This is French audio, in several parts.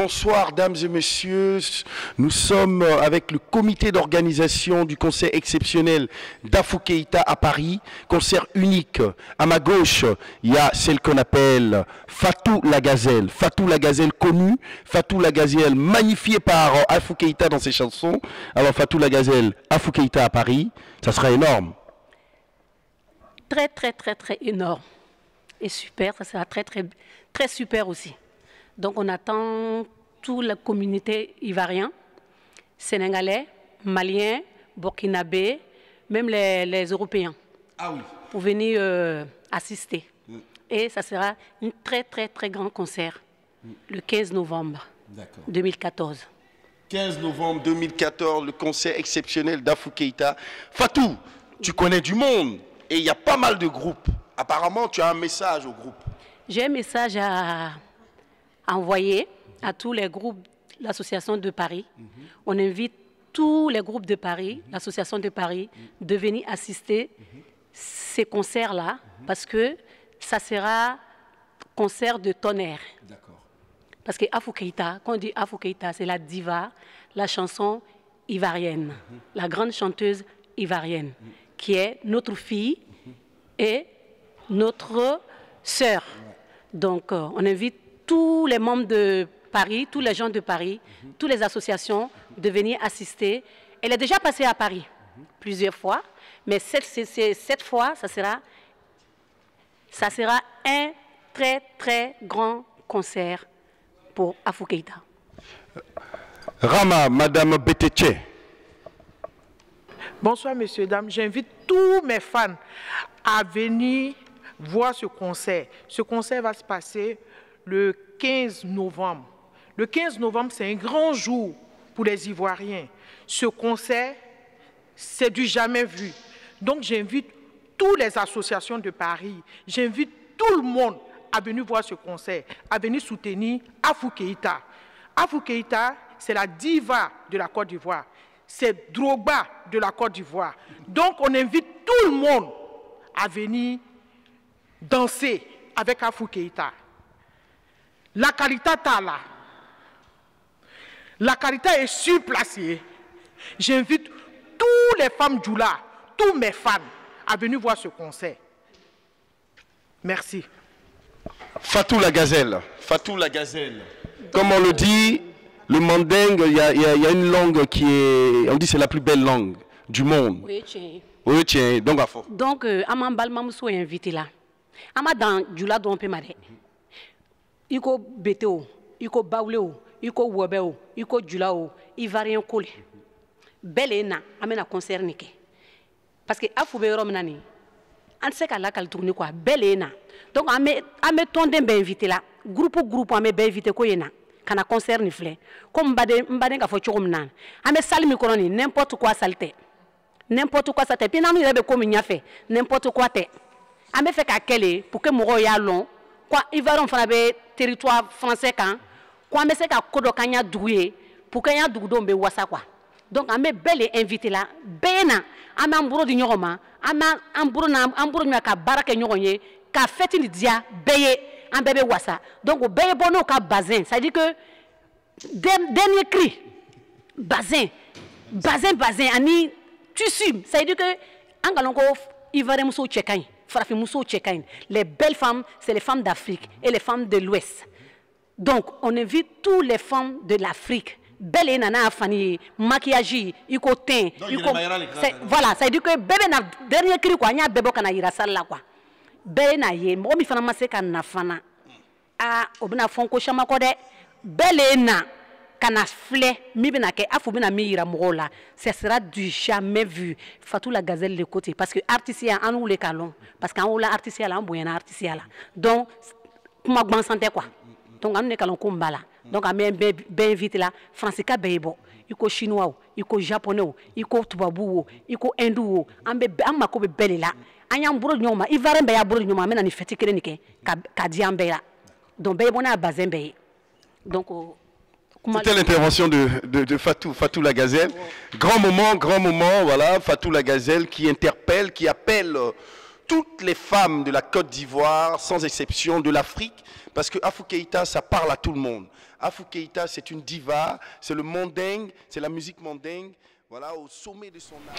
bonsoir, dames et messieurs. Nous sommes avec le comité d'organisation du concert exceptionnel d'Afou Keïta à Paris. Concert unique. À ma gauche, il y a celle qu'on appelle Fatou la Gazelle. Fatou la Gazelle connue. Fatou la Gazelle magnifiée par Afou Keïta dans ses chansons. Alors Fatou la Gazelle, Afou Keïta à Paris, ça sera énorme. Très, très, très, très énorme. Et super, ça sera très, très, très super aussi. Donc on attend toute la communauté ivoirienne, sénégalais, maliens, burkinabés, même les Européens, pour venir assister. Et ça sera un très, très, très grand concert, le 15 novembre 2014. 15 novembre 2014, le concert exceptionnel d'Afou Keïta. Fatou, tu connais du monde et il y a pas mal de groupes. Apparemment, tu as un message au groupe. J'ai un message à envoyer à tous les groupes de l'Association de Paris. On invite tous les groupes de Paris, l'Association de Paris, de venir assister ces concerts-là, parce que ça sera concert de tonnerre. Parce que Afou Keïta, quand on dit Afou Keïta, c'est la diva, la chanson ivoirienne, la grande chanteuse ivoirienne, qui est notre fille et notre sœur. Donc, on invite tous les membres de Paris, tous les gens de Paris, toutes les associations de venir assister. Elle est déjà passée à Paris plusieurs fois, mais cette fois, ça sera un très, très grand concert pour Afou Keïta. Rama, Madame Beteche. Bonsoir, messieurs, dames. J'invite tous mes fans à venir voir ce concert. Ce concert va se passer le 15 novembre. Le 15 novembre, c'est un grand jour pour les Ivoiriens. Ce concert, c'est du jamais vu. Donc, j'invite toutes les associations de Paris, j'invite tout le monde à venir voir ce concert, à venir soutenir Afou Keïta. Afou Keïta, c'est la diva de la Côte d'Ivoire. C'est Drogba de la Côte d'Ivoire. Donc, on invite tout le monde à venir danser avec Afou Keïta. La qualité est là. La qualité est surplacée. J'invite toutes les femmes Djoula, tous mes fans, à venir voir ce concert. Merci. Fatou la Gazelle. Fatou la Gazelle. Comme on le dit, le mandingue, il y a une langue qui est... On dit c'est la plus belle langue du monde. Oui, tiens. Oui, tiens. Donc, à fond. Donc, Aman Balmamsou est invité là. Ama dans Djoula Dompe Mare. Iko Beteo, Iko Bauleo, Iko Wabeo, Iko Djoulao, Ivarien Kole. Belena, amena concert nike. Parce que Afou Bérom Nani, on sait qu'à la cal tourne quoi, Belena. Donc, ame tonde be invité là. Groupe ame be invité ko yena. Kana concert ni flé. Comme mbade ka fo chokom nan. Ame sali mikroni, n'importe quoi salte. N'importe quoi salte. Puis nanu yebe comme nya fait, n'importe quoi te. Ame fait ka kele pour que moro ya long. Quoi, Ivoirian fana be territoire français kan. Quoi ame se ka kodo kanya douye pour que ya dougdo mbe wasa quoi. Donc ame belle invité là. Bena ame amburo di nyoma, ame amburo nya ka baraka nyoronye, ka feti ni dia beye un bébé wassa. Donc au bébé bono ka bazin, ça dit que dernier cri bazin ani tissu, ça dit que angalongo ivoirien muso tchekain, farafi muso tchekain. Les belles femmes, c'est les femmes d'Afrique et les femmes de l'Ouest. Donc on invite toutes les femmes de l'Afrique. Belle nana fani maquillage, iko teint, voilà, ça dit que bébé na dernier cri quoi, nya bébé kana ira sala quoi. Belle na ye, mo mi fana maseka na fana. Ah, obina fonko chama ko de. Belle na kana flé, mi bina ke afu bina mi ira mola. Ce sera du jamais vu. Fatou la Gazelle le côté parce que artisia en ou les calons parce qu'en ou la artisia là, on boyana artisia là. Donc kuma gban santé quoi. Donc on est calon kumbala. Donc on est bien invité là, Francisca Beibo, iko chinois, iko japonais, iko tubabou, iko hindou, ambe amako be belle là. Anyam buru nyoma, Ivoirien be ya buru nyoma, mena ni feti kele nike, ka diambe là. Donc Beibo na bazin be. Donc c'était l'intervention de Fatou la Gazelle. Grand moment, voilà, Fatou la Gazelle qui interpelle, qui appelle toutes les femmes de la Côte d'Ivoire, sans exception, de l'Afrique, parce que Afou Keïta, ça parle à tout le monde. Afou Keïta, c'est une diva, c'est le mandingue, c'est la musique mandingue, voilà, au sommet de son art.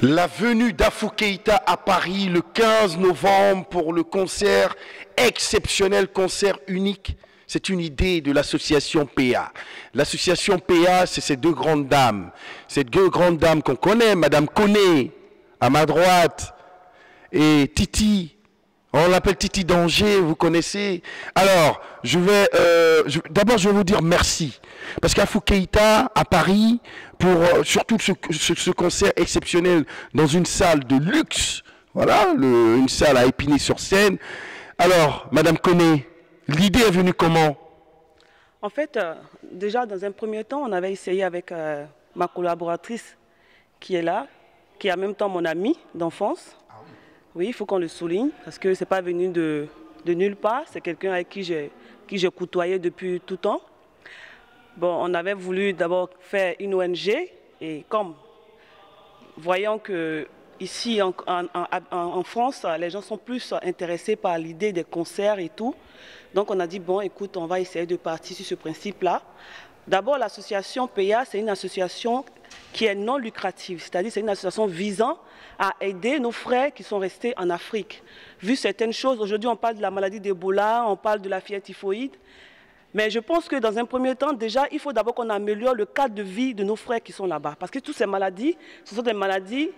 La venue d'Afou Keïta à Paris le 15 novembre pour le concert exceptionnel, concert unique. C'est une idée de l'association PA. L'association PA, c'est ces deux grandes dames. Ces deux grandes dames qu'on connaît, Madame Koné, à ma droite, et Titi. On l'appelle Titi Danger, vous connaissez. Alors, d'abord, je vais vous dire merci. Parce qu'Afou Keïta, à Paris, pour surtout ce concert exceptionnel dans une salle de luxe, voilà, une salle à Épinay-sur-Seine. Alors, Madame Koné, l'idée est venue comment? En fait, déjà, dans un premier temps, on avait essayé avec ma collaboratrice qui est là, qui est en même temps mon amie d'enfance. Oui, il faut qu'on le souligne, parce que ce n'est pas venu de nulle part. C'est quelqu'un avec qui j'ai côtoyé depuis tout temps. Bon, on avait voulu d'abord faire une ONG, et comme voyant que ici en France, les gens sont plus intéressés par l'idée des concerts et tout. Donc on a dit, bon, écoute, on va essayer de partir sur ce principe-là. D'abord, l'association PA, c'est une association qui est non lucrative, c'est-à-dire c'est une association visant à aider nos frères qui sont restés en Afrique. Vu certaines choses, aujourd'hui on parle de la maladie d'Ebola, on parle de la fièvre typhoïde, mais je pense que dans un premier temps, déjà, il faut d'abord qu'on améliore le cadre de vie de nos frères qui sont là-bas. Parce que toutes ces maladies, ce sont des maladies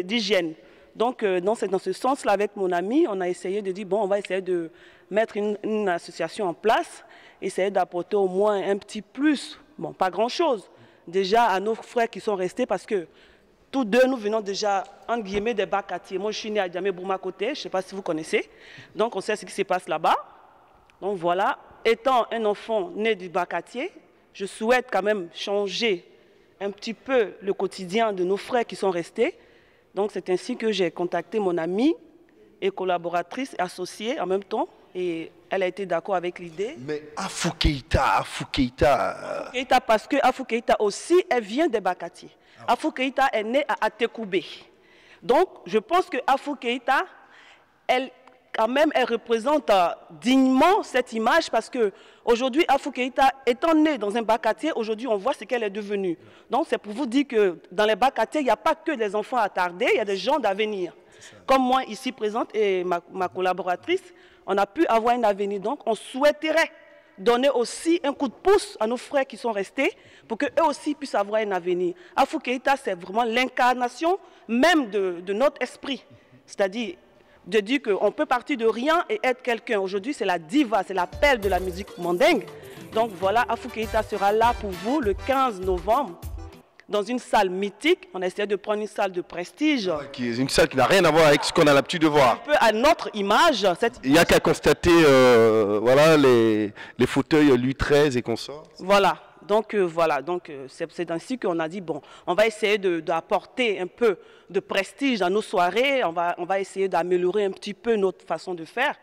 d'hygiène. Donc, dans ce sens-là, avec mon ami, on a essayé de dire, bon, on va essayer de mettre une association en place, essayer d'apporter au moins un petit plus, bon, pas grand-chose, déjà à nos frères qui sont restés, parce que tous deux, nous venons déjà, entre guillemets, des bas-quartiers. Moi, je suis né à Diamé-Bourma-Côté, je ne sais pas si vous connaissez, donc on sait ce qui se passe là-bas. Donc voilà, étant un enfant né du bas-quartier, je souhaite quand même changer un petit peu le quotidien de nos frères qui sont restés. Donc c'est ainsi que j'ai contacté mon amie et collaboratrice associée en même temps, et elle a été d'accord avec l'idée. Mais Afou Keïta, parce que Afou Keïta aussi, elle vient des bas-quartiers. Afou Keïta est née à Atekoubé. Donc je pense que Afou Keïta, elle représente dignement cette image, parce que aujourd'hui, Afou Keïta étant née dans un bas-quartier, aujourd'hui on voit ce qu'elle est devenue. Donc c'est pour vous dire que dans les bas-quartiers, il n'y a pas que des enfants attardés, il y a des gens d'avenir. Comme moi ici présente et ma collaboratrice, on a pu avoir un avenir. Donc on souhaiterait donner aussi un coup de pouce à nos frères qui sont restés pour qu'eux aussi puissent avoir un avenir. Afou Keïta, c'est vraiment l'incarnation même de notre esprit. C'est-à-dire de dire qu'on peut partir de rien et être quelqu'un. Aujourd'hui, c'est la diva, c'est la perle de la musique mandingue. Donc voilà, Afou Keïta sera là pour vous le 15 novembre dans une salle mythique. On a essayé de prendre une salle de prestige. Une salle qui n'a rien à voir avec ce qu'on a l'habitude de voir. Un peu à notre image. Il n'y a qu'à constater voilà, les fauteuils Louis XIII et consorts. Voilà. Donc c'est ainsi qu'on a dit, bon, on va essayer d'apporter un peu de prestige à nos soirées, on va essayer d'améliorer un petit peu notre façon de faire.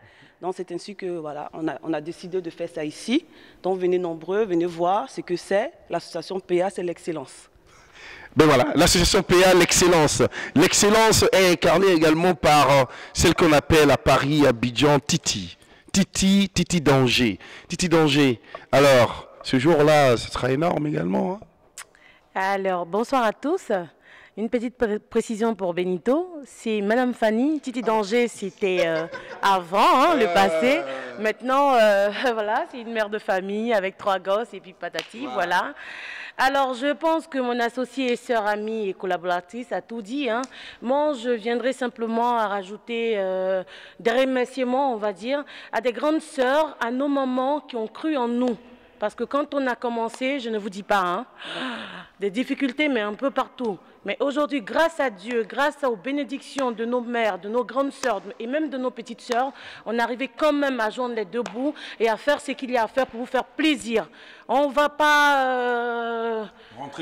Donc c'est ainsi que voilà, on a décidé de faire ça ici. Donc venez nombreux, venez voir ce que c'est. L'association PA, c'est l'excellence. Ben voilà, l'association PA, l'excellence. L'excellence est incarnée également par celle qu'on appelle à Paris, à Abidjan, Titi Danger. Titi Danger, alors... Ce jour-là, ce sera énorme également. Hein. Alors, bonsoir à tous. Une petite précision pour Benito. C'est Madame Fanny. Titi Danger, c'était avant, le passé. Maintenant, voilà, c'est une mère de famille avec 3 gosses et puis patati, voilà. Alors, je pense que mon associée, sœur, amie et collaboratrice a tout dit. Hein. Moi, je viendrai simplement à rajouter des remerciements, on va dire, à des grandes sœurs, à nos mamans qui ont cru en nous. Parce que quand on a commencé, je ne vous dis pas, hein, des difficultés, mais un peu partout. Mais aujourd'hui, grâce à Dieu, grâce aux bénédictions de nos mères, de nos grandes sœurs et même de nos petites sœurs, on est arrivé quand même à joindre les deux bouts et à faire ce qu'il y a à faire pour vous faire plaisir. On ne va pas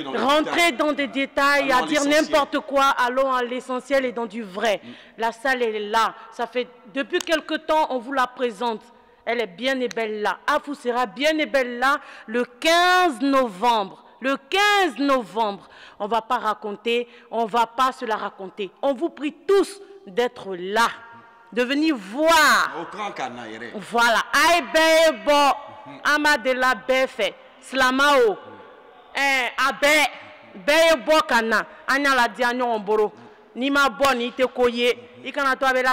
rentrer dans des détails, à dire n'importe quoi, allons à l'essentiel et dans du vrai. La salle est là. Ça fait depuis quelque temps, on vous la présente. Elle est bien et belle là. Afou sera bien et belle là le 15 novembre. Le 15 novembre, On ne va pas raconter, on ne va pas se la raconter. On vous prie tous d'être là, de venir voir. Voilà. Aïe, bon, Amadela Befe, Slamao, Abe, Bebo Kana, Anya la Diagno Omboro, Nima Boni, te koye, Ikana Toabe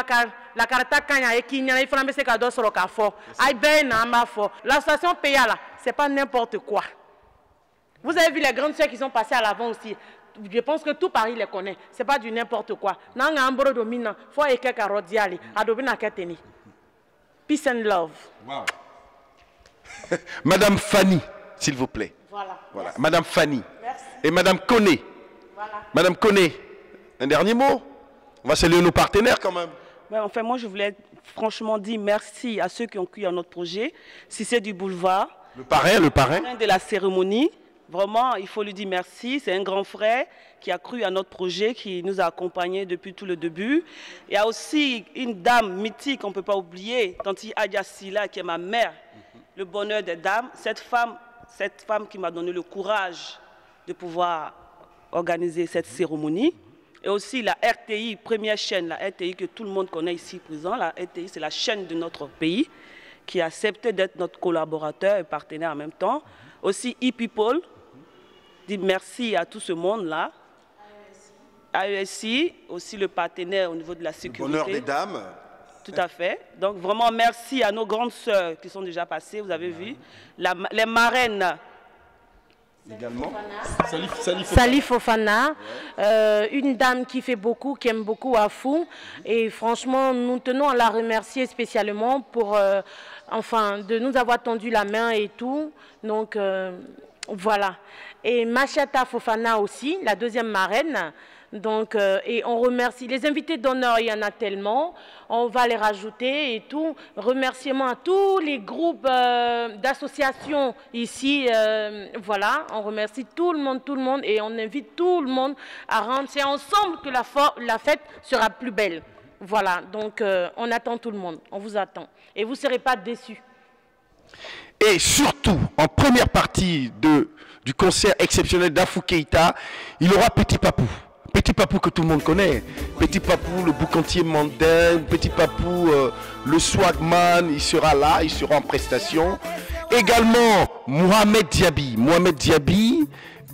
la Karata Kanya et Kinya, il faut la mettre à dos sur le café. Aïe, ben, Nama fort. La station Péa là, c'est pas n'importe quoi. Vous avez vu les grandes sœurs qui sont passées à l'avant aussi. Je pense que tout Paris les connaît. Ce n'est pas du n'importe quoi. Nanga Ambro Domina, faut écrire Karodiali, Adobina Kateni. Peace and love. Wow. Madame Fanny, s'il vous plaît. Voilà. Madame Fanny. Merci. Et Madame Koné. Voilà. Madame Koné, un dernier mot? On va saluer nos partenaires quand même. Ouais, enfin, moi, je voulais franchement dire merci à ceux qui ont cru à notre projet. Si c'est du boulevard. Le parrain. Le parrain de la cérémonie. Vraiment, il faut lui dire merci. C'est un grand frère qui a cru à notre projet, qui nous a accompagnés depuis tout le début. Il y a aussi une dame mythique qu'on ne peut pas oublier, Tanti Adja Sila, qui est ma mère, le bonheur des dames. Cette femme qui m'a donné le courage de pouvoir organiser cette cérémonie. Et aussi la RTI, première chaîne, la RTI que tout le monde connaît ici présent. La RTI, c'est la chaîne de notre pays qui a accepté d'être notre collaborateur et partenaire en même temps. Aussi e-People, dit merci à tout ce monde-là. AESI, aussi le partenaire au niveau de la sécurité. Le bonheur des dames. Tout à fait. Donc vraiment merci à nos grandes sœurs qui sont déjà passées, vous avez vu. Les marraines. Également. Salif Fofana, une dame qui fait beaucoup, qui aime beaucoup Afou. Et franchement, nous tenons à la remercier spécialement pour enfin, de nous avoir tendu la main et tout. Donc voilà. Et Machata Fofana aussi, la deuxième marraine. Donc, et on remercie les invités d'honneur, il y en a tellement, on va les rajouter et tout. Remerciements à tous les groupes d'associations ici, voilà, on remercie tout le monde et on invite tout le monde à rendre. C'est ensemble que la fête sera plus belle. Voilà, donc on attend tout le monde, on vous attend et vous ne serez pas déçus. Et surtout, en première partie du concert exceptionnel d'Afou Keïta, il y aura Petit Papou. Petit Papou que tout le monde connaît. Petit Papou, le boucantier mondain, Petit Papou, le swagman, il sera là, il sera en prestation. Également, Mohamed Diaby. Mohamed Diaby,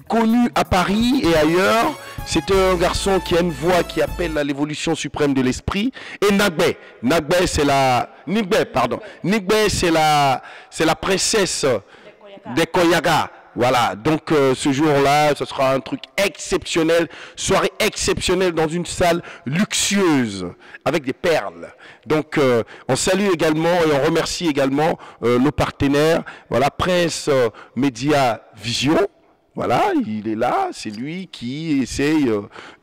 connu à Paris et ailleurs. C'est un garçon qui a une voix qui appelle à l'évolution suprême de l'esprit. Et Nagbe. Nagbe, c'est la... Nigbe, pardon. Nigbe, c'est la princesse des Koyaga. Voilà, donc ce jour-là, ce sera un truc exceptionnel, soirée exceptionnelle dans une salle luxueuse, avec des perles. Donc on salue également et on remercie également nos partenaires, voilà, Prince Média Vision. Voilà, il est là, c'est lui qui essaye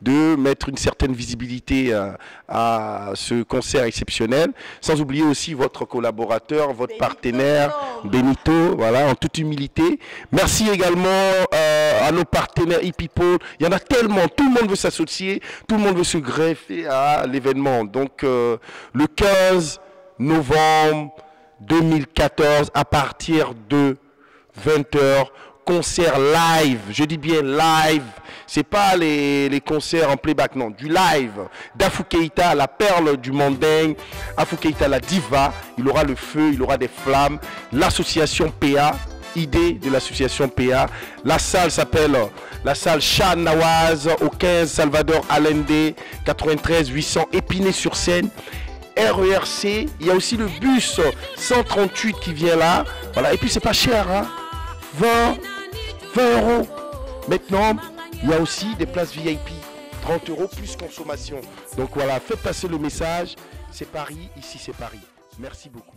de mettre une certaine visibilité à ce concert exceptionnel, sans oublier aussi votre collaborateur, votre partenaire, Benito, voilà, en toute humilité. Merci également à nos partenaires e-People, il y en a tellement, tout le monde veut s'associer, tout le monde veut se greffer à l'événement. Donc le 15 novembre 2014, à partir de 20h, concert live, je dis bien live, c'est pas les concerts en playback, non, du live d'Afou Keïta, la perle du mondain, Afou Keïta la diva, il aura le feu, il aura des flammes, l'association PA, idée de l'association PA, la salle s'appelle la salle Shah Nawaz au 15 Salvador Allende, 93 800 Épinay-sur-Seine. RERC, il y a aussi le bus 138 qui vient là, voilà, et puis c'est pas cher, hein, 20 €. Maintenant, il y a aussi des places VIP, 30 € plus consommation. Donc voilà, faites passer le message. C'est Paris, ici c'est Paris. Merci beaucoup.